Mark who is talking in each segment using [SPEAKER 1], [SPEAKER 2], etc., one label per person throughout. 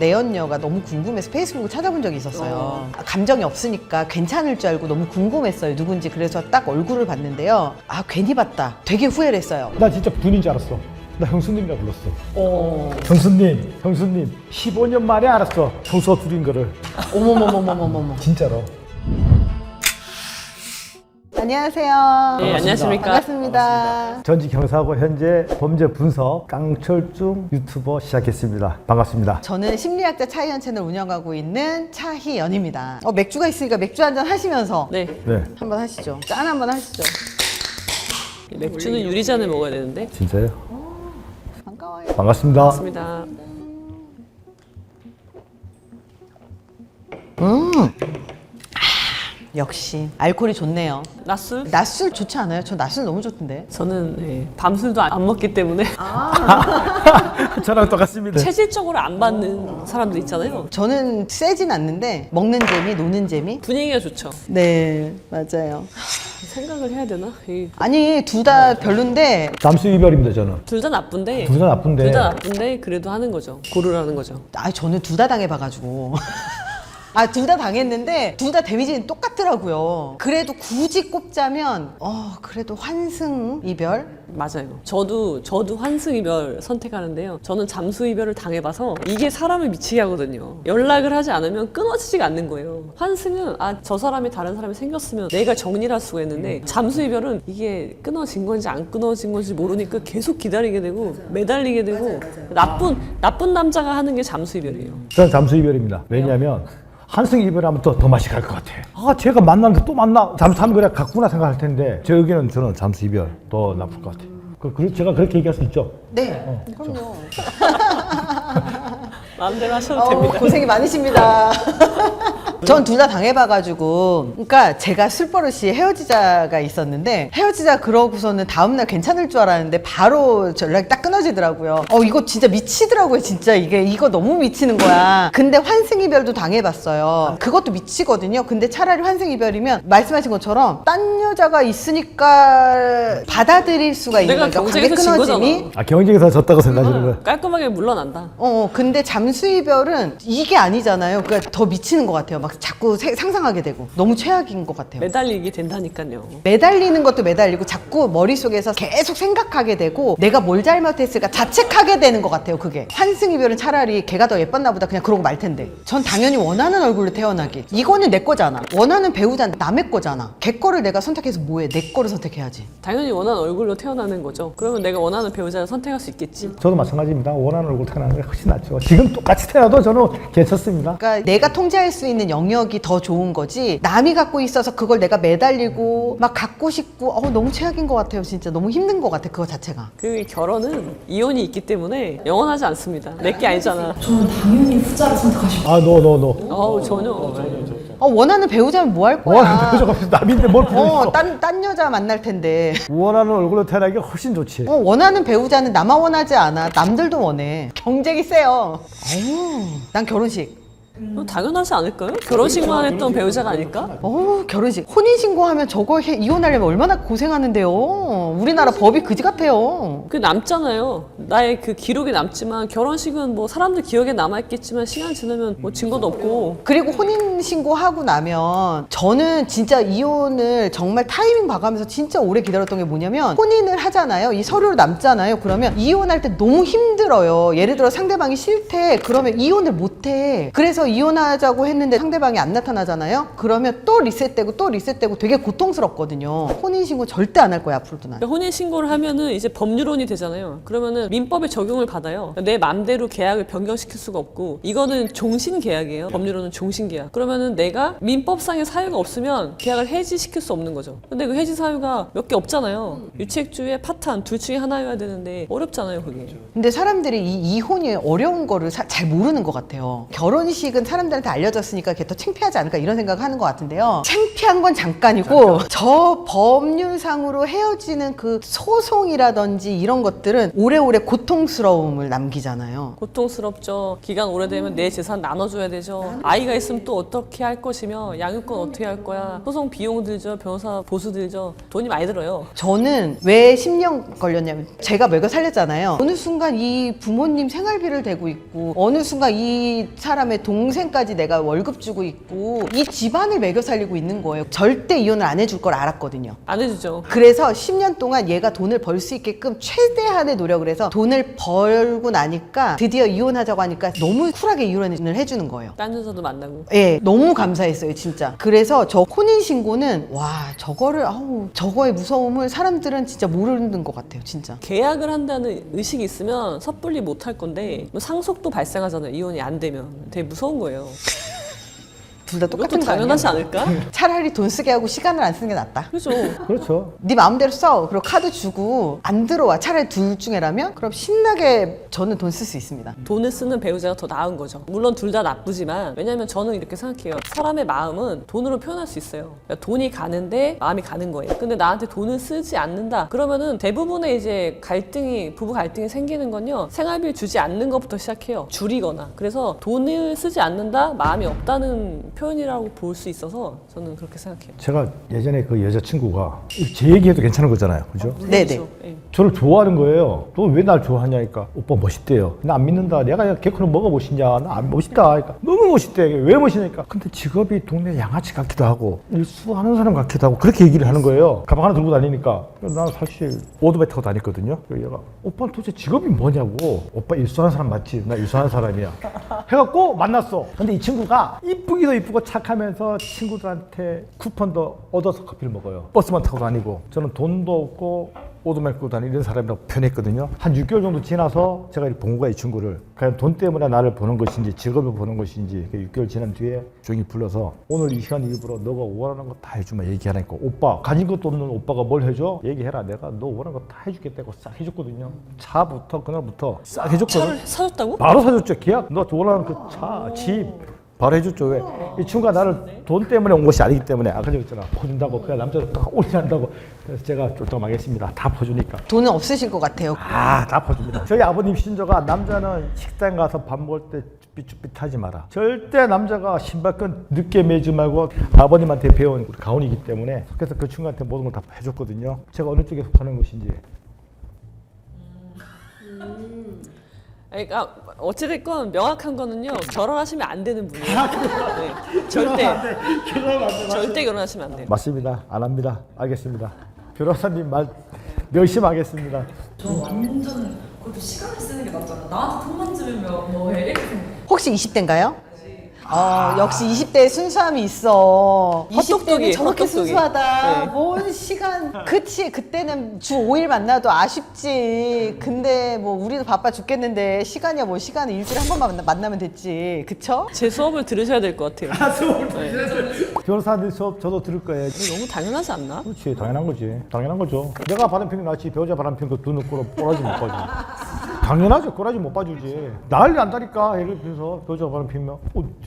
[SPEAKER 1] 내연녀가 너무 궁금해서 페이스북을 찾아본 적이 있었어요. 감정이 없으니까 괜찮을 줄 알고 너무 궁금했어요. 누군지. 그래서 딱 얼굴을 봤는데요. 아, 괜히 봤다. 되게 후회를 했어요.
[SPEAKER 2] 나 진짜 분인 줄 알았어. 나 형수님이라 불렀어. 형수님 15년 만에 알았어. 형수가 둘인 거를.
[SPEAKER 1] 어머머머머머머머.
[SPEAKER 2] 진짜로.
[SPEAKER 1] 안녕하세요.
[SPEAKER 3] 네, 안녕하십니까.
[SPEAKER 1] 반갑습니다.
[SPEAKER 2] 전직 형사고 현재 범죄 분석 깡철중 유튜버 시작했습니다. 반갑습니다.
[SPEAKER 1] 저는 심리학자 차희연 채널 운영하고 있는 차희연입니다. 맥주가 있으니까 맥주 한잔 하시면서
[SPEAKER 3] 네,
[SPEAKER 2] 네,
[SPEAKER 1] 한번 하시죠. 짠 한번 하시죠.
[SPEAKER 3] 맥주는 유리잔에 먹어야 되는데.
[SPEAKER 2] 진짜요?
[SPEAKER 1] 반가워요.
[SPEAKER 2] 반갑습니다.
[SPEAKER 3] 맞습니다.
[SPEAKER 1] 역시 알코올이 좋네요.
[SPEAKER 3] 낮술?
[SPEAKER 1] 낮술 좋지 않아요? 저 낮술 너무 좋던데.
[SPEAKER 3] 저는 밤술도 안 먹기 때문에
[SPEAKER 2] 저랑 똑같습니다.
[SPEAKER 3] 체질적으로 안 받는 사람들 있잖아요.
[SPEAKER 1] 저는 세진 않는데 먹는 재미, 노는 재미?
[SPEAKER 3] 분위기가 좋죠.
[SPEAKER 1] 네, 맞아요.
[SPEAKER 3] 생각을 해야 되나?
[SPEAKER 1] 아니, 둘 다 별론데
[SPEAKER 2] 잠수 이별입니다. 저는.
[SPEAKER 3] 둘 다 나쁜데.
[SPEAKER 2] 둘 다 나쁜데.
[SPEAKER 3] 둘 다 나쁜데 그래도 하는 거죠. 고르라는 거죠.
[SPEAKER 1] 저는 둘 다 당해봐가지고. 둘 다 당했는데 둘 다 데미지는 똑같더라고요. 그래도 굳이 꼽자면 그래도 환승 이별?
[SPEAKER 3] 맞아요. 저도 환승 이별 선택하는데요. 저는 잠수 이별을 당해봐서 이게 사람을 미치게 하거든요. 연락을 하지 않으면 끊어지지가 않는 거예요. 환승은 저 사람이 다른 사람이 생겼으면 내가 정리를 할 수가 있는데 잠수 이별은 이게 끊어진 건지 안 끊어진 건지 모르니까 계속 기다리게 되고 매달리게 되고 나쁜 남자가 하는 게 잠수 이별이에요.
[SPEAKER 2] 저는 잠수 이별입니다. 왜냐하면 한승 이별하면 더 맛이 갈 것 같아. 제가 만났는데 또 만나. 잠수하면 그래 갔구나 생각할 텐데 제 의견은 저는 잠수 이별 더 나쁠 것 같아. 제가 그렇게 얘기할 수 있죠?
[SPEAKER 1] 네, 그럼요.
[SPEAKER 3] 마음대로 하셔도 됩니다.
[SPEAKER 1] 고생이 많으십니다. 전 둘 다 당해봐가지고, 그러니까 제가 술버릇이 헤어지자가 있었는데 헤어지자 그러고서는 다음날 괜찮을 줄 알았는데 바로 연락이 딱 끊어지더라고요. 이거 진짜 미치더라고요. 진짜 이거 너무 미치는 거야. 근데 환승이별도 당해봤어요. 그것도 미치거든요. 근데 차라리 환승이별이면 말씀하신 것처럼 딴 여자가 있으니까 받아들일 수가 있는
[SPEAKER 3] 내가
[SPEAKER 1] 거니까
[SPEAKER 3] 경쟁에서 진 거잖아.
[SPEAKER 2] 경쟁에서 졌다고 생각하시는 거예요?
[SPEAKER 3] 깔끔하게 물러난다.
[SPEAKER 1] 근데 잠수이별은 이게 아니잖아요. 그러니까 더 미치는 것 같아요. 막 자꾸 상상하게 되고 너무 최악인 것 같아요.
[SPEAKER 3] 매달리게 된다니까요.
[SPEAKER 1] 매달리는 것도 매달리고 자꾸 머릿속에서 계속 생각하게 되고 내가 뭘 잘못했을까 자책하게 되는 것 같아요. 그게 환승이별은 차라리 걔가 더 예뻤나 보다 그냥 그러고 말 텐데 전 당연히 원하는 얼굴로 태어나기. 이거는 내 거잖아. 원하는 배우자는 남의 거잖아. 걔 거를 내가 선택해서 뭐해. 내 거를 선택해야지.
[SPEAKER 3] 당연히 원하는 얼굴로 태어나는 거죠. 그러면 내가 원하는 배우자를 선택할 수 있겠지.
[SPEAKER 2] 저도 마찬가지입니다. 원하는 얼굴 태어나는 게 훨씬 낫죠. 지금 똑같이 태어나도 저는 괜찮습니다.
[SPEAKER 1] 그러니까 내가 통제할 수 있는 영역이 더 좋은 거지 남이 갖고 있어서 그걸 내가 매달리고 막 갖고 싶고 너무 최악인 것 같아요. 진짜 너무 힘든 것 같아. 그거 자체가.
[SPEAKER 3] 그 결혼은 이혼이 있기 때문에 영원하지 않습니다. 내게 아니잖아.
[SPEAKER 4] 저는 당연히 후자를 선택하시고
[SPEAKER 3] 어우 전혀.
[SPEAKER 1] 원하는 배우자면 뭐 할 거야?
[SPEAKER 2] 원하는 배우자가 없어. 남인데 뭘 필요 있어.
[SPEAKER 1] 딴 여자 만날 텐데.
[SPEAKER 2] 원하는 얼굴로 태어나기 훨씬 좋지.
[SPEAKER 1] 원하는 배우자는 나만 원하지 않아. 남들도 원해. 경쟁이 세요. 난 결혼식.
[SPEAKER 3] 당연하지 않을까요? 결혼식만 했던 배우자가 아닐까?
[SPEAKER 1] 결혼식. 혼인신고하면 저거 이혼하려면 얼마나 고생하는데요. 우리나라 법이 그지 같아요.
[SPEAKER 3] 그 남잖아요. 나의 그 기록이 남지만 결혼식은 뭐 사람들 기억에 남아있겠지만 시간 지나면 뭐 증거도 없고.
[SPEAKER 1] 그리고 혼인신고하고 나면 저는 진짜 이혼을 정말 타이밍 봐가면서 진짜 오래 기다렸던 게 뭐냐면 혼인을 하잖아요. 이 서류로 남잖아요. 그러면 이혼할 때 너무 힘들어요. 예를 들어 상대방이 싫대. 그러면 이혼을 못해. 그래서 이혼하자고 했는데 상대방이 안 나타나잖아요. 그러면 또 리셋되고 되게 고통스럽거든요. 혼인신고 절대 안 할 거야 앞으로도 난.
[SPEAKER 3] 혼인 신고를 하면은 이제 법률혼이 되잖아요. 그러면은 민법에 적용을 받아요. 내 맘대로 계약을 변경시킬 수가 없고 이거는 종신 계약이에요. 법률혼은 종신 계약. 그러면은 내가 민법상의 사유가 없으면 계약을 해지시킬 수 없는 거죠. 근데 그 해지 사유가 몇 개 없잖아요. 유책주의 파탄 둘 중에 하나여야 되는데 어렵잖아요 그게.
[SPEAKER 1] 근데 사람들이 이 이혼이 어려운 거를 잘 모르는 것 같아요. 결혼식 소식은 사람들한테 알려졌으니까 그게 더 창피하지 않을까 이런 생각을 하는 것 같은데요. 창피한 건 잠깐이고 저 법률상으로 헤어지는 그 소송이라든지 이런 것들은 오래오래 고통스러움을 남기잖아요.
[SPEAKER 3] 고통스럽죠. 기간 오래되면 내 재산 나눠줘야 되죠. 아이가 있으면 또 어떻게 할 것이며 양육권 어떻게 할 거야. 소송 비용 들죠. 변호사 보수 들죠. 돈이 많이 들어요.
[SPEAKER 1] 저는 왜 10년 걸렸냐면 제가 먹여 살렸잖아요. 어느 순간 이 부모님 생활비를 대고 있고 어느 순간 이 사람의 동생까지 내가 월급 주고 있고 이 집안을 먹여 살리고 있는 거예요. 절대 이혼을 안 해줄 걸 알았거든요.
[SPEAKER 3] 안 해주죠.
[SPEAKER 1] 그래서 10년 동안 얘가 돈을 벌 수 있게끔 최대한의 노력을 해서 돈을 벌고 나니까 드디어 이혼하자고 하니까 너무 쿨하게 이혼을 해주는 거예요.
[SPEAKER 3] 딴 여자도 만나고.
[SPEAKER 1] 예, 너무 감사했어요, 진짜. 그래서 저 혼인신고는, 와, 저거의 무서움을 사람들은 진짜 모르는 것 같아요, 진짜.
[SPEAKER 3] 계약을 한다는 의식이 있으면 섣불리 못 할 건데 뭐 상속도 발생하잖아요. 이혼이 안 되면. 되게 무서운 거예요.
[SPEAKER 1] 둘 다
[SPEAKER 3] 이것도
[SPEAKER 1] 똑같은 거 아니야?
[SPEAKER 3] 당연하지 않을까?
[SPEAKER 1] 차라리 돈 쓰게 하고 시간을 안 쓰는 게 낫다.
[SPEAKER 3] 그렇죠.
[SPEAKER 2] 그렇죠.
[SPEAKER 1] 네 마음대로 써. 그리고 카드 주고 안 들어와. 차라리 둘 중에라면 그럼 신나게 저는 돈 쓸 수 있습니다.
[SPEAKER 3] 돈을 쓰는 배우자가 더 나은 거죠. 물론 둘 다 나쁘지만 왜냐면 저는 이렇게 생각해요. 사람의 마음은 돈으로 표현할 수 있어요. 그러니까 돈이 가는데 마음이 가는 거예요. 근데 나한테 돈을 쓰지 않는다. 그러면은 대부분의 이제 부부 갈등이 생기는 건요. 생활비를 주지 않는 것부터 시작해요. 줄이거나. 그래서 돈을 쓰지 않는다. 마음이 없다는 표현이라고 볼 수 있어서 저는 그렇게 생각해요.
[SPEAKER 2] 제가 예전에 그 여자친구가 제 얘기해도 괜찮은 거잖아요. 그죠?
[SPEAKER 1] 네네.
[SPEAKER 3] 그렇죠. 예.
[SPEAKER 2] 저를 좋아하는 거예요. 너 왜 날 좋아하냐니까. 오빠 멋있대요. 나 안 믿는다. 내가 개코는 뭐가 멋있냐. 나 안 멋있다. 그러니까 너무 멋있대. 왜 멋있냐니까. 근데 직업이 동네 양아치 같기도 하고 일수하는 사람 같기도 하고 그렇게 얘기를 하는 거예요. 가방 하나 들고 다니니까. 난 사실 오토바이 타고 다녔거든요. 그래서 얘가 오빠 도대체 직업이 뭐냐고. 오빠 일수하는 사람 맞지? 나 일수하는 사람이야. 해갖고 만났어. 근데 이 친구가 이쁘기도 이쁘고 착하면서 친구들한테 쿠폰도 얻어서 커피를 먹어요. 버스만 타고 다니고. 저는 돈도 없고 오토바이 끌고 다니는 이런 사람이라고 표현했거든요. 한 6개월 정도 지나서 제가 본 거야, 이 친구를. 과연 돈 때문에 나를 보는 것인지 직업을 보는 것인지 6개월 지난 뒤에 조용히 불러서 오늘 이 시간 일부러 너가 원하는 거 다 해주면 얘기하라니까. 오빠 가진 것도 없는 오빠가 뭘 해줘? 얘기해라. 내가 너 원하는 거 다 해주겠다고 싹 해줬거든요. 차부터 그날부터 싹 해줬거든.
[SPEAKER 3] 차를 사줬다고?
[SPEAKER 2] 바로 사줬죠. 계약. 너 원하는 그 차, 집 바로 해줬죠. 왜? 이 친구가 나를 돈 때문에 온 것이 아니기 때문에 아까 그랬잖아. 퍼준다고 그냥 남자를 딱 올인한다고. 그래서 제가 쫄딱하겠습니다. 다 퍼주니까.
[SPEAKER 1] 돈은 없으실 것 같아요.
[SPEAKER 2] 다 퍼줍니다. 저희 아버님 신조가 남자는 식당 가서 밥 먹을 때 쭈삣쭈삣하지 마라. 절대 남자가 신발끈 늦게 매지 말고 아버님한테 배운 우리 가훈이기 때문에 그래서 그 친구한테 모든 걸 다 해줬거든요. 제가 어느 쪽에 속하는 것인지.
[SPEAKER 3] 그러니까 어찌됐건 명확한 거는요. 결혼하시면 안 되는 분이에요. 네. 절대 결혼하시면 안 돼요.
[SPEAKER 2] 맞습니다. 안 합니다. 알겠습니다. 변호사님 말 열심하겠습니다.
[SPEAKER 4] 저 완전 그래도 시간을 쓰는 게 낫잖아. 나한테 돈만 들으면 뭐해 이렇게 생각해.
[SPEAKER 1] 혹시 20대인가요? 역시 20대에 순수함이 있어.
[SPEAKER 3] 헛똑똑이,
[SPEAKER 1] 20대는 저렇게
[SPEAKER 3] 헛똑똑이.
[SPEAKER 1] 순수하다.
[SPEAKER 3] 네.
[SPEAKER 1] 뭔 시간. 그치, 그때는 주 5일 만나도 아쉽지. 근데 뭐 우리도 바빠 죽겠는데 시간이야 뭐 시간은 일주일에 한 번만 만나면 됐지. 그쵸?
[SPEAKER 3] 제 수업을 들으셔야 될 것 같아요.
[SPEAKER 2] 변호사님 수업 저도 들을 거예요.
[SPEAKER 3] 너무 당연하지 않나?
[SPEAKER 2] 그렇지. 당연한 거지. 당연한 거죠. 내가 바람피는 낫지. 배우자 바람피는 거 두 눈으로 꼬라지 못 봐주지. 당연하죠. 꼬라지 못 봐주지. 난리 난다니까. 예를 들어서 배우자 바람피면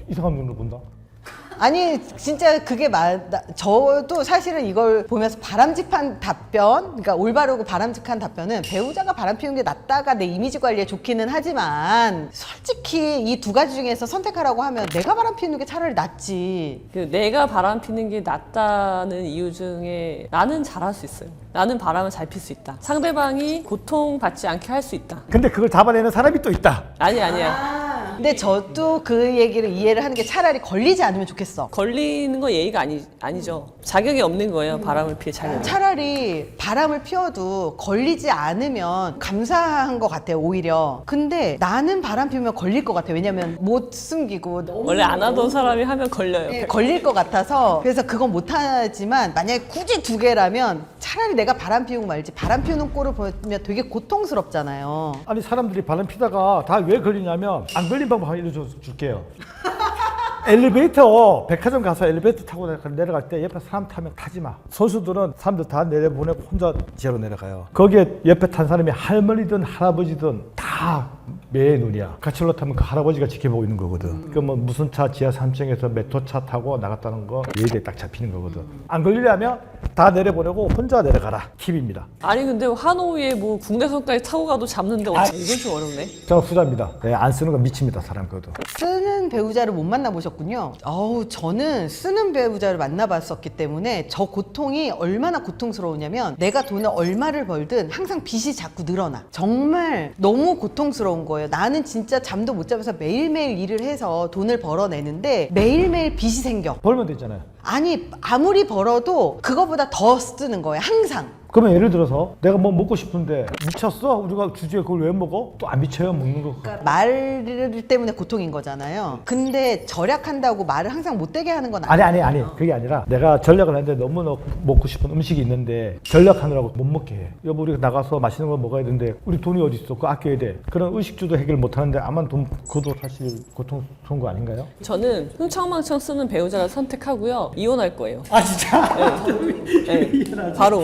[SPEAKER 2] 이상한 눈으로 본다.
[SPEAKER 1] 아니 진짜 그게 저도 사실은 이걸 보면서 바람직한 답변, 그러니까 올바르고 바람직한 답변은 배우자가 바람피우는 게 낫다가 내 이미지 관리에 좋기는 하지만 솔직히 이 두 가지 중에서 선택하라고 하면 내가 바람피우는 게 차라리 낫지.
[SPEAKER 3] 그 내가 바람 피는 게 낫다는 이유 중에 나는 잘할 수 있어요. 나는 바람을 잘 필 수 있다. 상대방이 고통받지 않게 할 수 있다.
[SPEAKER 2] 근데 그걸 잡아내는 사람이 또 있다.
[SPEAKER 3] 아니야.
[SPEAKER 1] 근데 저도 그 얘기를 이해를 하는 게 차라리 걸리지 않으면 좋겠어.
[SPEAKER 3] 걸리는 거 예의가 아니죠. 자격이 없는 거예요. 바람을 필 자격이.
[SPEAKER 1] 차라리 바람을 피워도 걸리지 않으면 감사한 것 같아요, 오히려. 근데 나는 바람 피우면 걸릴 것 같아요. 왜냐면 못 숨기고
[SPEAKER 3] 원래 안 하던 사람이 하면 걸려요.
[SPEAKER 1] 네, 걸릴 것 같아서. 그래서 그건 못하지만 만약에 굳이 두 개라면 차라리 내가 바람 피우고 말지. 바람 피우는 꼴을 보면 되게 고통스럽잖아요.
[SPEAKER 2] 아니 사람들이 바람 피다가 다 왜 걸리냐면 안 걸린 방법 하나 알려줄게요. 엘리베이터 백화점 가서 엘리베이터 타고 내려갈 때 옆에 사람 타면 타지 마. 선수들은 사람들 다 내려보내고 혼자 지하로 내려가요. 거기에 옆에 탄 사람이 할머니든 할아버지든 다 매의 눈이야. 같이 올라타면 그 할아버지가 지켜보고 있는 거거든. 그 뭐 무슨 차 지하 3층에서 메토차 타고 나갔다는 거 예의에 딱 잡히는 거거든. 안 걸리려면 다 내려보내고 혼자 내려가라. 팁입니다.
[SPEAKER 3] 아니 근데 하노이에 뭐 국내선까지 타고 가도 잡는데 어떻게 이건 좀 어렵네.
[SPEAKER 2] 저 후자입니다. 네, 안 쓰는 거 미칩니다. 사람 그것도.
[SPEAKER 1] 쓰는 배우자를 못 만나보셨군요. 저는 쓰는 배우자를 만나봤었기 때문에 저 고통이 얼마나 고통스러우냐면 내가 돈을 얼마를 벌든 항상 빚이 자꾸 늘어나. 정말 너무 고통스러운 거예요. 나는 진짜 잠도 못 자면서 매일매일 일을 해서 돈을 벌어내는데 매일매일 빚이 생겨.
[SPEAKER 2] 벌면 되잖아요.
[SPEAKER 1] 아니 아무리 벌어도 그거보다 더 쓰는 거예요. 항상.
[SPEAKER 2] 그러면 예를 들어서 내가 뭐 먹고 싶은데 미쳤어? 우리가 주주에 그걸 왜 먹어? 또 안 미쳐요 먹는 거.
[SPEAKER 1] 그러니까 말 때문에 고통인 거잖아요. 근데 절약한다고 말을 항상 못되게 하는 건 아니에요.
[SPEAKER 2] 아니 그게 아니라 내가 전략을 하는데 너무 먹고 싶은 음식이 있는데 전략하느라고 못 먹게 해. 여보 우리가 나가서 맛있는 거 먹어야 되는데 우리 돈이 어디 있어? 그거 아껴야 돼. 그런 의식주도 해결 못 하는데 아마 돈 그것도 사실 고통스러운 거 아닌가요?
[SPEAKER 3] 저는 흥청망청 쓰는 배우자를 선택하고요. 이혼할 거예요.
[SPEAKER 2] 아 진짜?
[SPEAKER 3] 네, 바로.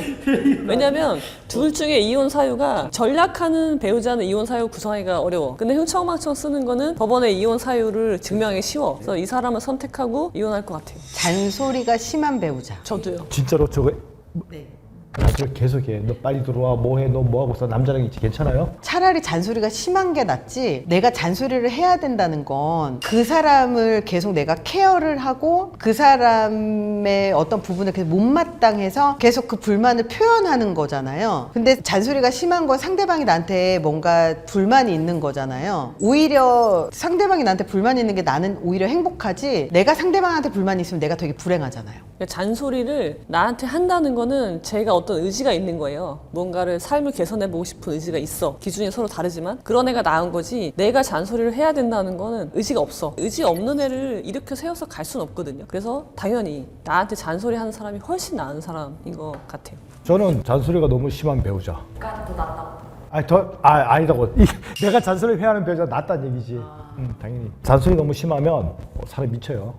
[SPEAKER 3] 왜냐면 둘 중에 이혼 사유가 전략하는 배우자는 이혼 사유 구성하기가 어려워. 근데 흥청망청 쓰는 거는 법원에 이혼 사유를 증명하기 쉬워. 그래서 이 사람을 선택하고 이혼할 것 같아요.
[SPEAKER 1] 잔소리가 심한 배우자.
[SPEAKER 3] 저도요.
[SPEAKER 2] 진짜로 저거
[SPEAKER 1] 네.
[SPEAKER 2] 나중에 계속해. 너 빨리 들어와. 뭐해? 너 뭐하고 있어? 남자랑 있지? 괜찮아요?
[SPEAKER 1] 차라리 잔소리가 심한 게 낫지. 내가 잔소리를 해야 된다는 건 그 사람을 계속 내가 케어를 하고 그 사람의 어떤 부분을 계속 못마땅해서 계속 그 불만을 표현하는 거잖아요. 근데 잔소리가 심한 건 상대방이 나한테 뭔가 불만이 있는 거잖아요. 오히려 상대방이 나한테 불만이 있는 게 나는 오히려 행복하지. 내가 상대방한테 불만이 있으면 내가 되게 불행하잖아요.
[SPEAKER 3] 그러니까 잔소리를 나한테 한다는 거는 제가 어떤 의지가 있는 거예요. 뭔가를 삶을 개선해보고 싶은 의지가 있어. 기준이 서로 다르지만 그런 애가 나은 거지 내가 잔소리를 해야 된다는 거는 의지가 없어. 의지 없는 애를 일으켜 세워서 갈 수는 없거든요. 그래서 당연히 나한테 잔소리하는 사람이 훨씬 나은 사람인 것 같아요.
[SPEAKER 2] 저는 잔소리가 너무 심한 배우자.
[SPEAKER 4] 그러니까 더 낫다고.
[SPEAKER 2] 아니다고. 내가 잔소리 해하는 배우자가 낫다는 얘기지. 당연히. 잔소리 너무 심하면 사람 미쳐요.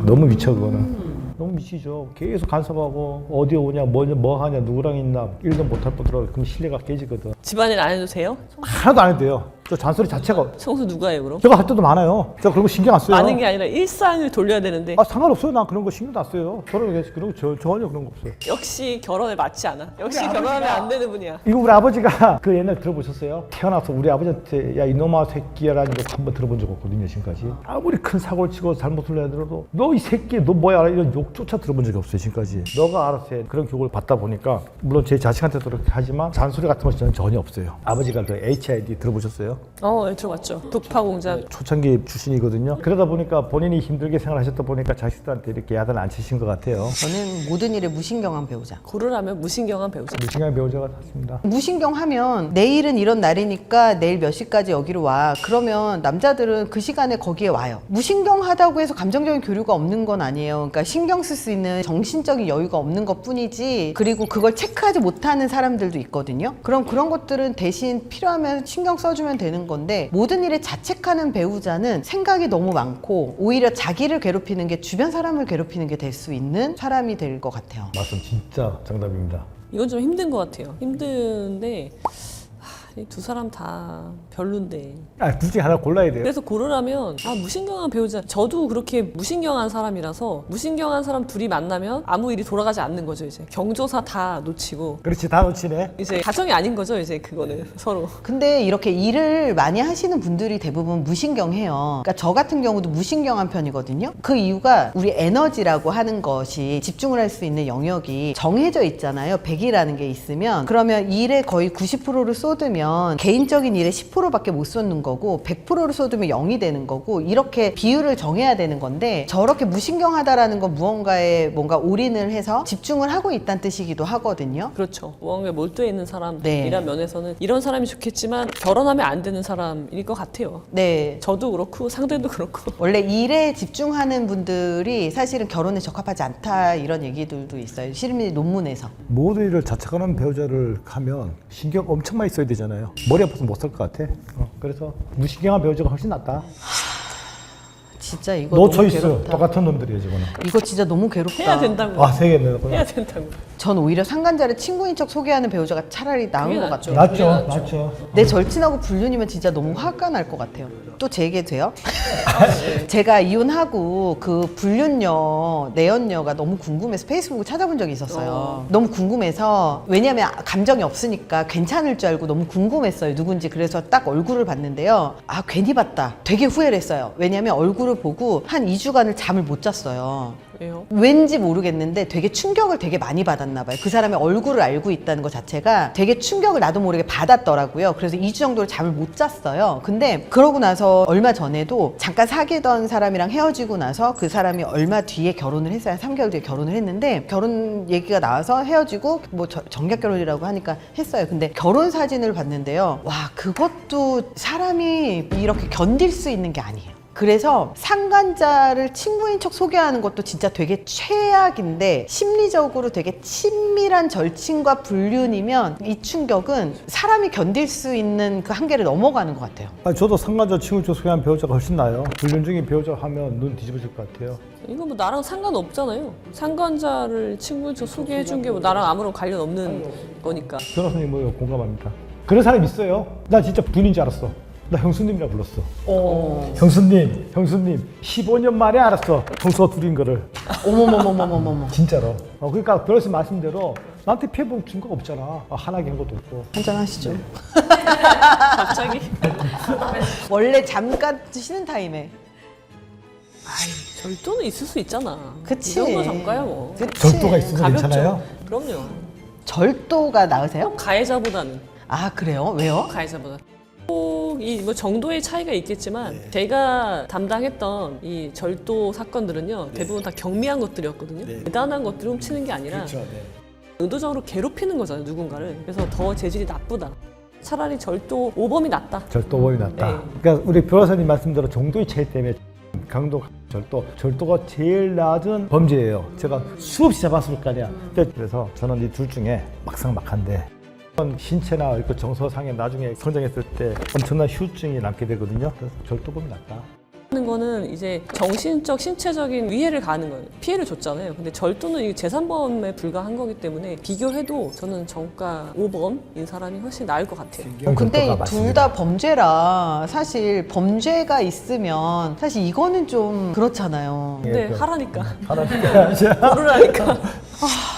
[SPEAKER 2] 너무 미쳐 그거는. 너무 미치죠. 계속 간섭하고 어디 오냐, 뭐 하냐, 누구랑 있나, 일도 못할 뿐더러 그럼 신뢰가 깨지거든.
[SPEAKER 3] 집안일 안 해도 돼요?
[SPEAKER 2] 하나도 안 해도 돼요. 저 잔소리 자체가
[SPEAKER 3] 청소 누가 해요 그럼?
[SPEAKER 2] 제가 할 때도 많아요. 제가 그런 거 신경 안 써요.
[SPEAKER 3] 많은 게 아니라 일상을 돌려야 되는데
[SPEAKER 2] 상관없어요. 난 그런 거 신경도 안 써요. 저는 그런 거 전혀 그런 거 없어요.
[SPEAKER 3] 역시 결혼에 맞지 않아. 역시 결혼하면 안 되는 분이야.
[SPEAKER 2] 이거 우리 아버지가 그 옛날 들어보셨어요? 태어나서 우리 아버지한테 야 이놈아 새끼야라는 거 한 번 들어본 적 없거든요 지금까지. 아무리 큰 사고를 치고 잘못을 해더라도 너 이 새끼 너 뭐야 이런 욕조차 들어본 적이 없어요 지금까지. 너가 알아서 해. 그런 교육을 받다 보니까 물론 제 자식한테도 그렇게 하지만 잔소리 같은 건 저는 전혀 없어요. 아버지가 그 HID 들어보셨어요?
[SPEAKER 3] 네, 들어봤죠. 독파공작.
[SPEAKER 2] 초창기 출신이거든요. 그러다 보니까 본인이 힘들게 생활하셨다 보니까 자식들한테 이렇게 야단 안 치신 것 같아요.
[SPEAKER 1] 저는 모든 일에 무신경한 배우자.
[SPEAKER 3] 고르라면 무신경한 배우자.
[SPEAKER 2] 무신경 배우자가 탔습니다.
[SPEAKER 1] 무신경하면 내일은 이런 날이니까 내일 몇 시까지 여기로 와. 그러면 남자들은 그 시간에 거기에 와요. 무신경하다고 해서 감정적인 교류가 없는 건 아니에요. 그러니까 신경 쓸 수 있는 정신적인 여유가 없는 것 뿐이지. 그리고 그걸 체크하지 못하는 사람들도 있거든요. 그럼 그런 것들은 대신 필요하면 신경 써주면 되는 건데 모든 일에 자책하는 배우자는 생각이 너무 많고 오히려 자기를 괴롭히는 게 주변 사람을 괴롭히는 게 될 수 있는 사람이 될 것 같아요.
[SPEAKER 2] 말씀 진짜 정답입니다.
[SPEAKER 3] 이건 좀 힘든 것 같아요. 힘든데 이 두 사람 다 별론데.
[SPEAKER 2] 둘 중에 하나 골라야 돼요.
[SPEAKER 3] 그래서 고르라면 무신경한 배우자. 저도 그렇게 무신경한 사람이라서 무신경한 사람 둘이 만나면 아무 일이 돌아가지 않는 거죠. 이제 경조사 다 놓치고
[SPEAKER 2] 그렇지 다 놓치네.
[SPEAKER 3] 이제 가정이 아닌 거죠. 이제 그거는 서로.
[SPEAKER 1] 근데 이렇게 일을 많이 하시는 분들이 대부분 무신경해요. 그러니까 저 같은 경우도 무신경한 편이거든요. 그 이유가 우리 에너지라고 하는 것이 집중을 할 수 있는 영역이 정해져 있잖아요. 100이라는 게 있으면 그러면 일에 거의 90%를 쏟으면 개인적인 일에 10%밖에 못 쏟는 거고 100%를 쏟으면 0이 되는 거고 이렇게 비율을 정해야 되는 건데 저렇게 무신경하다라는 건 무언가에 뭔가 올인을 해서 집중을 하고 있다는 뜻이기도 하거든요.
[SPEAKER 3] 그렇죠. 무언가에 몰두해 있는 사람이란
[SPEAKER 1] 네.
[SPEAKER 3] 면에서는 이런 사람이 좋겠지만 결혼하면 안 되는 사람일 것 같아요.
[SPEAKER 1] 네.
[SPEAKER 3] 저도 그렇고 상대도 그렇고.
[SPEAKER 1] 원래 일에 집중하는 분들이 사실은 결혼에 적합하지 않다 이런 얘기들도 있어요. 실미 논문에서.
[SPEAKER 2] 모든 일을 자책하는 배우자를 하면 신경 엄청 많이 써야 되잖아요. 머리 아파서 못 살 것 같아. 그래서 무신경한 배우자가 훨씬 낫다.
[SPEAKER 1] 진짜 이거
[SPEAKER 2] 노
[SPEAKER 1] 너무
[SPEAKER 2] 초이스
[SPEAKER 1] 괴롭다.
[SPEAKER 2] 똑같은 놈들이에요 지금은.
[SPEAKER 1] 이거 진짜 너무 괴롭다.
[SPEAKER 3] 해야 된다고.
[SPEAKER 2] 세 개네.
[SPEAKER 3] 해야 된다고.
[SPEAKER 1] 전 오히려 상간자를 친구인 척 소개하는 배우자가 차라리 나은
[SPEAKER 3] 그게
[SPEAKER 1] 것
[SPEAKER 3] 낫죠.
[SPEAKER 1] 같아요.
[SPEAKER 2] 맞죠.
[SPEAKER 1] 내 절친하고 불륜이면 진짜 너무 화가 날 것 같아요. 또 제 얘기해도 돼요? 제가 이혼하고 그 불륜녀, 내연녀가 너무 궁금해서 페이스북을 찾아본 적이 있었어요. 너무 궁금해서, 왜냐면 감정이 없으니까 괜찮을 줄 알고 너무 궁금했어요. 누군지. 그래서 딱 얼굴을 봤는데요. 아, 괜히 봤다. 되게 후회를 했어요. 왜냐면 얼굴을 보고 한 2주간을 잠을 못 잤어요.
[SPEAKER 3] 왜요?
[SPEAKER 1] 왠지 모르겠는데 되게 충격을 되게 많이 받았나 봐요. 그 사람의 얼굴을 알고 있다는 것 자체가 되게 충격을 나도 모르게 받았더라고요. 그래서 2주 정도를 잠을 못 잤어요. 근데 그러고 나서 얼마 전에도 잠깐 사귀던 사람이랑 헤어지고 나서 그 사람이 얼마 뒤에 결혼을 했어요. 한 3개월 뒤에 결혼을 했는데 결혼 얘기가 나와서 헤어지고 뭐 정략 결혼이라고 하니까 했어요. 근데 결혼 사진을 봤는데요. 와, 그것도 사람이 이렇게 견딜 수 있는 게 아니에요. 그래서 상간자를 친구인 척 소개하는 것도 진짜 되게 최악인데, 심리적으로 되게 친밀한 절친과 불륜이면 이 충격은 사람이 견딜 수 있는 그 한계를 넘어가는 것 같아요.
[SPEAKER 2] 저도 상간자 친구 쪽 소개한 배우자가 훨씬 나아요. 불륜 중인 배우자 하면 눈 뒤집어질 것 같아요.
[SPEAKER 3] 이거 뭐 나랑 상관없잖아요. 상관자를 친구인 척 소개해준 게 뭐 나랑 아무런 관련 없는 거니까.
[SPEAKER 2] 변호사님 뭐 둘합니까? 그런 사람 있어요. 나 진짜 분인 줄 알았어. 나 형수님이라 불렀어. 형수님 15년 만에 알았어. 형수가 둘인 거를.
[SPEAKER 1] 어머머머머머머머.
[SPEAKER 2] 진짜로. 그러니까 변호사님 말씀대로 나한테 피해본 증거가 없잖아. 하나게 한 것도 없고.
[SPEAKER 1] 한잔 하시죠.
[SPEAKER 3] 갑자기?
[SPEAKER 1] 원래 잠깐 쉬는 타임에.
[SPEAKER 3] 절도는 있을 수 있잖아.
[SPEAKER 1] 그치.
[SPEAKER 3] 이 정도 잠까야 뭐.
[SPEAKER 1] 그치.
[SPEAKER 2] 절도가 있으면
[SPEAKER 3] 가볍죠.
[SPEAKER 2] 괜찮아요?
[SPEAKER 3] 그럼요.
[SPEAKER 1] 절도가 나으세요?
[SPEAKER 3] 가해자보다는.
[SPEAKER 1] 아, 그래요? 왜요?
[SPEAKER 3] 가해자보다. 꼭 이 뭐 정도의 차이가 있겠지만 제가 담당했던 이 절도 사건들은요 대부분 다 경미한 것들이었거든요. 대단한 것들을 훔치는 게 아니라 의도적으로 괴롭히는 거잖아요, 누군가를. 그래서 더 재질이 나쁘다. 차라리 절도 오범이 낫다.
[SPEAKER 2] 절도범이 낫다.
[SPEAKER 3] 네.
[SPEAKER 2] 그러니까 우리 변호사님 말씀대로 정도의 차이 때문에 강도, 절도가 제일 낮은 범죄예요. 제가 수없이 잡았을 거 아니야. 그래서 저는 이 둘 중에 막상막한데, 신체나 그 정서상에 나중에 성장했을 때 엄청난 후유증이 남게 되거든요. 그래서 절도범이 낫다.
[SPEAKER 3] 하는 거는 이제 정신적, 신체적인 위해를 가하는 거예요. 피해를 줬잖아요. 근데 절도는 이게 제3범에 불과한 거기 때문에 비교해도 저는 정가 5범인 사람이 훨씬 나을 것 같아요.
[SPEAKER 1] 근데 둘 다 범죄라, 사실 범죄가 있으면 사실 이거는 좀 그렇잖아요.
[SPEAKER 3] 근데
[SPEAKER 2] 그-
[SPEAKER 3] 하라니까.
[SPEAKER 2] 하나니까
[SPEAKER 3] 모르라니까.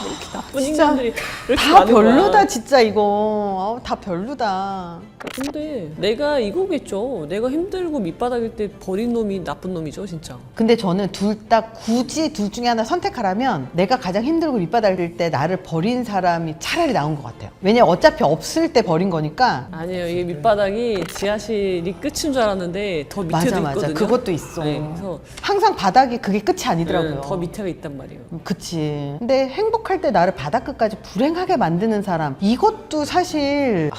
[SPEAKER 3] 이렇게 나쁜
[SPEAKER 1] 진짜
[SPEAKER 3] 인간들이 이렇게
[SPEAKER 1] 다
[SPEAKER 3] 많은
[SPEAKER 1] 별로다
[SPEAKER 3] 거야.
[SPEAKER 1] 진짜 이거. 다 별로다.
[SPEAKER 3] 근데 내가 이거겠죠. 내가 힘들고 밑바닥일 때 버린 놈이 나쁜 놈이죠, 진짜.
[SPEAKER 1] 근데 저는 둘 다 굳이 둘 중에 하나 선택하라면 내가 가장 힘들고 밑바닥일 때 나를 버린 사람이 차라리 나은 것 같아요. 왜냐면 어차피 없을 때 버린 거니까.
[SPEAKER 3] 아니에요. 이게 밑바닥이 지하실이 끝인 줄 알았는데 더 밑에도
[SPEAKER 1] 맞아, 맞아.
[SPEAKER 3] 있거든요.
[SPEAKER 1] 그것도 있어.
[SPEAKER 3] 네, 그래서
[SPEAKER 1] 항상 바닥이 그게 끝이 아니더라고요.
[SPEAKER 3] 더 밑에가 있단 말이에요.
[SPEAKER 1] 그치. 근데 행복할 때 나를 바닥끝까지 불행하게 만드는 사람, 이것도 사실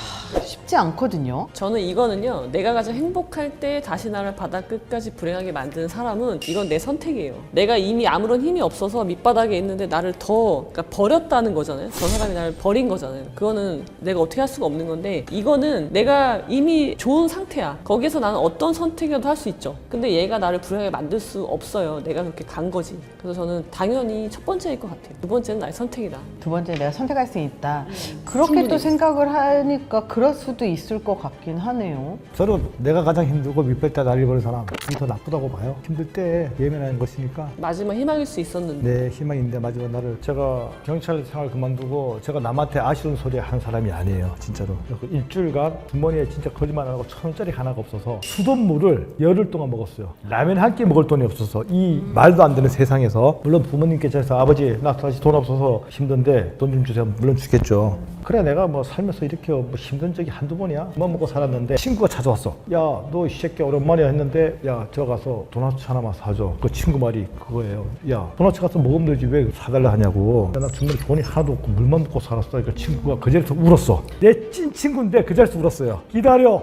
[SPEAKER 1] 쉽지 않거든요.
[SPEAKER 3] 저는 이거는요, 내가 가장 행복할 때 다시 나를 바닥 끝까지 불행하게 만드는 사람은 이건 내 선택이에요. 내가 이미 아무런 힘이 없어서 밑바닥에 있는데 나를 그러니까 버렸다는 거잖아요. 저 사람이 나를 버린 거잖아요. 그거는 내가 어떻게 할 수가 없는 건데, 이거는 내가 이미 좋은 상태야. 거기서 나는 어떤 선택이라도 할 수 있죠. 근데 얘가 나를 불행하게 만들 수 없어요. 내가 그렇게 간 거지. 그래서 저는 당연히 첫 번째일 것 같아요. 두 번째는 나의 선택이다.
[SPEAKER 1] 두 번째 내가 선택할 수 있다. 그렇게 또 생각을 하니까 그럴 수도 있을 것 같긴 하네요.
[SPEAKER 2] 저는 내가 가장 힘들고 밑뺄 때 난리 버는 사람, 그게 더 나쁘다고 봐요. 힘들 때 예민한 것이니까.
[SPEAKER 3] 마지막 희망일 수 있었는데.
[SPEAKER 2] 내 희망인데 마지막 나를, 제가 경찰 생활 그만두고 제가 남한테 아쉬운 소리 하는 사람이 아니에요, 진짜로. 일주일간 주머니에 진짜 거짓말 안 하고 1,000원짜리 하나가 없어서 수돗물을 열흘 동안 먹었어요. 라면 한 끼 먹을 돈이 없어서, 이 말도 안 되는 세상에서. 물론 부모님께서 아버지 나 다시 돈 없어서 힘든데 돈 좀 주세요. 물론 주겠죠. 그래, 내가 뭐 살면서 이렇게 뭐 힘든 적이 한두 번이야. 그만 먹고 살았는데 친구가 찾아왔어. 야, 너 이 새끼 오랜만에 했는데, 야, 들어가서 도넛 하나만 사줘. 그 친구 말이 그거예요. 야, 도넛 가서 먹으면 되지 왜 사달라 하냐고. 야, 나 정말 돈이 하나도 없고 물만 먹고 살았어. 그러니까 친구가 그 자리에서 울었어. 내 찐 친구인데 그 자리에서 울었어요. 기다려.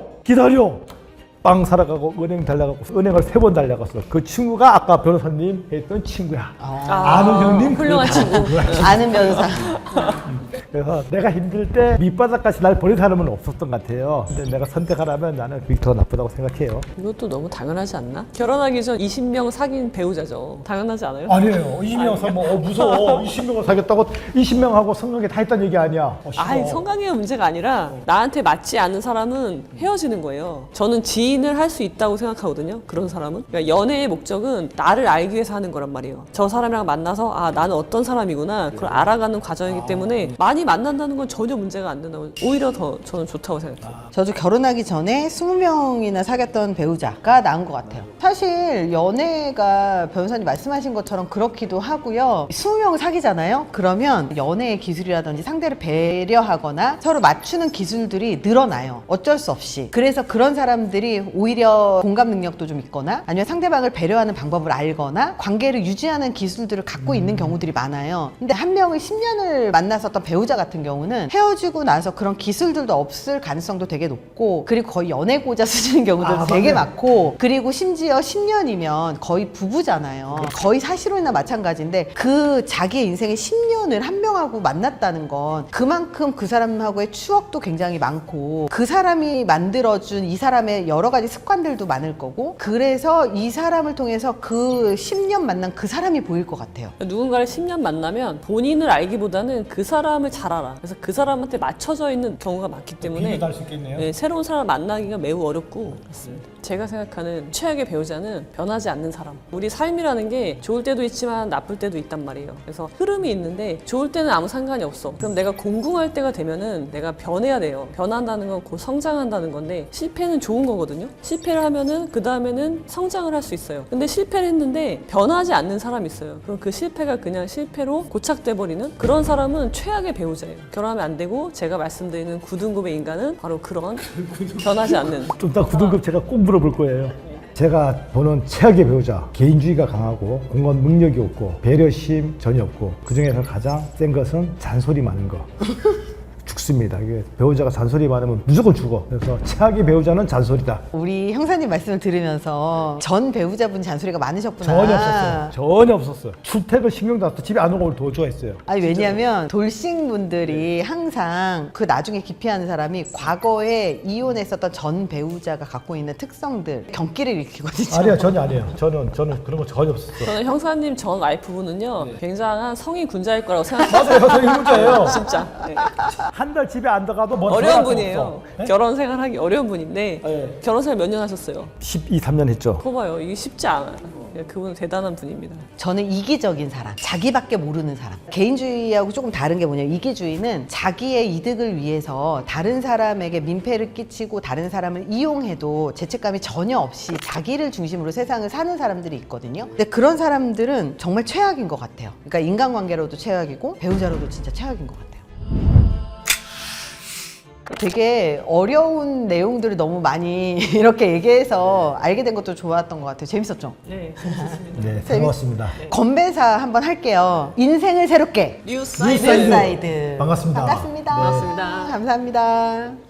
[SPEAKER 2] 빵 사러 가고 은행 달려가고 은행을 3번 달려갔어. 그 친구가 아까 변호사님 했던 친구야. 아는 형님
[SPEAKER 3] 훌륭한 친구.
[SPEAKER 1] 아는 변호사.
[SPEAKER 2] 그래서 내가 힘들 때 밑바닥까지 날 버린 사람은 없었던 것 같아요. 근데 내가 선택하라면 나는 빅터가 나쁘다고 생각해요.
[SPEAKER 3] 이것도 너무 당연하지 않나? 결혼하기 전 20명 사귄 배우자죠. 당연하지 않아요?
[SPEAKER 2] 아니에요. 20명 사면 무서워. 20명을 사겠다고 20명하고 성관계 다 했다는 얘기 아니야.
[SPEAKER 3] 아니 성관계가 문제가 아니라 나한테 맞지 않는 사람은 헤어지는 거예요. 저는 지인을 할 수 있다고 생각하거든요. 그런 사람은. 그러니까 연애의 목적은 나를 알기 위해서 하는 거란 말이에요. 저 사람이랑 만나서 아 나는 어떤 사람이구나 그걸 알아가는 과정이기 때문에 많이 만난다는 건 전혀 문제가 안 된다고 오히려 더 저는 좋다고 생각해요.
[SPEAKER 1] 저도 결혼하기 전에 20명이나 사귀었던 배우자가 나은 것 같아요. 사실 연애가 변호사님 말씀하신 것처럼 그렇기도 하고요. 20명 사귀잖아요. 그러면 연애의 기술이라든지 상대를 배려하거나 서로 맞추는 기술들이 늘어나요. 어쩔 수 없이. 그래서 그런 사람들이 오히려 공감 능력도 좀 있거나 아니면 상대방을 배려하는 방법을 알거나 관계를 유지하는 기술들을 갖고 있는 경우들이 많아요. 근데 한 명을 10년을 만났었던 배우자 같은 경우는 헤어지고 나서 그런 기술들도 없을 가능성도 되게 높고 그리고 거의 연애고자 수준인 경우도 되게 많고 그리고 심지어 10년이면 거의 부부잖아요. 거의 사실혼이나 마찬가지인데 그 자기의 인생의 10년을 한 명하고 만났다는 건 그만큼 그 사람하고의 추억도 굉장히 많고 그 사람이 만들어준 이 사람의 여러 가지 습관들도 많을 거고 그래서 이 사람을 통해서 그 10년 만난 그 사람이 보일 것 같아요.
[SPEAKER 3] 누군가를 10년 만나면 본인을 알기보다는 그 사람을 잘 알아. 그래서 그 사람한테 맞춰져 있는 경우가 많기 때문에
[SPEAKER 2] 수 있겠네요.
[SPEAKER 3] 네, 새로운 사람을 만나기가 매우 어렵고 그렇습니다. 제가 생각하는 최악의 배우자는 변하지 않는 사람. 우리 삶이라는 게 좋을 때도 있지만 나쁠 때도 있단 말이에요. 그래서 흐름이 있는데 좋을 때는 아무 상관이 없어. 그럼 내가 공궁할 때가 되면은 내가 변해야 돼요. 변한다는 건 곧 성장한다는 건데 실패는 좋은 거거든요. 실패를 하면은 그 다음에는 성장을 할 수 있어요. 근데 실패를 했는데 변하지 않는 사람이 있어요. 그럼 그 실패가 그냥 실패로 고착돼 버리는 그런 사람은 최악의 배우자예요. 결혼하면 안 되고 제가 말씀드리는 9등급의 인간은 바로 그런 변하지 않는.
[SPEAKER 2] 좀 이따 9등급 제가 꼭 물어볼 거예요. 제가 보는 최악의 배우자, 개인주의가 강하고 공감 능력이 없고 배려심 전혀 없고 그 중에서 가장 센 것은 잔소리 많은 거. 죽습니다. 이게 배우자가 잔소리 많으면 무조건 죽어. 그래서 최악의 배우자는 잔소리다.
[SPEAKER 1] 우리 형사님 말씀을 들으면서 전 배우자분 잔소리가 많으셨구나.
[SPEAKER 2] 전혀 없었어요. 전혀 없었어요. 출퇴근 신경도 안 써. 집에 안 오고 오늘 더 좋아했어요.
[SPEAKER 1] 아니 왜냐면 돌싱분들이 항상 그 나중에 기피하는 사람이 과거에 이혼했었던 전 배우자가 갖고 있는 특성들 경기를 일으키거든요.
[SPEAKER 2] 아니요, 전혀 아니에요. 저는 그런 거 전혀 없었어요.
[SPEAKER 3] 저는 형사님 전 와이프분은요 굉장한 성인 군자일 거라고 생각해요.
[SPEAKER 2] 맞아요, 저희 문자예요.
[SPEAKER 3] 진짜 네.
[SPEAKER 2] 한 달 집에 안 들어가도 뭐
[SPEAKER 3] 어려운
[SPEAKER 2] 전화할 수
[SPEAKER 3] 분이에요.
[SPEAKER 2] 없어. 네?
[SPEAKER 3] 결혼 생활하기 어려운 분인데
[SPEAKER 2] 네.
[SPEAKER 3] 결혼 생활 몇 년 하셨어요?
[SPEAKER 2] 12, 3년 했죠.
[SPEAKER 3] 봐봐요. 이게 쉽지 않아요. 그분은 대단한 분입니다.
[SPEAKER 1] 저는 이기적인 사람, 자기밖에 모르는 사람. 개인주의하고 조금 다른 게 뭐냐면 이기주의는 자기의 이득을 위해서 다른 사람에게 민폐를 끼치고 다른 사람을 이용해도 죄책감이 전혀 없이 자기를 중심으로 세상을 사는 사람들이 있거든요. 근데 그런 사람들은 정말 최악인 것 같아요. 그러니까 인간관계로도 최악이고 배우자로도 진짜 최악인 것 같아요. 되게 어려운 내용들을 너무 많이 이렇게 얘기해서 알게 된 것도 좋았던 것 같아요. 재밌었죠?
[SPEAKER 3] 네, 재밌었습니다.
[SPEAKER 2] 네, 고맙습니다.
[SPEAKER 1] 건배사 한번 할게요. 인생을 새롭게.
[SPEAKER 3] 뉴사이드.
[SPEAKER 1] 뉴사이드.
[SPEAKER 2] 반갑습니다.
[SPEAKER 1] 반갑습니다.
[SPEAKER 3] 반갑습니다.
[SPEAKER 1] 감사합니다.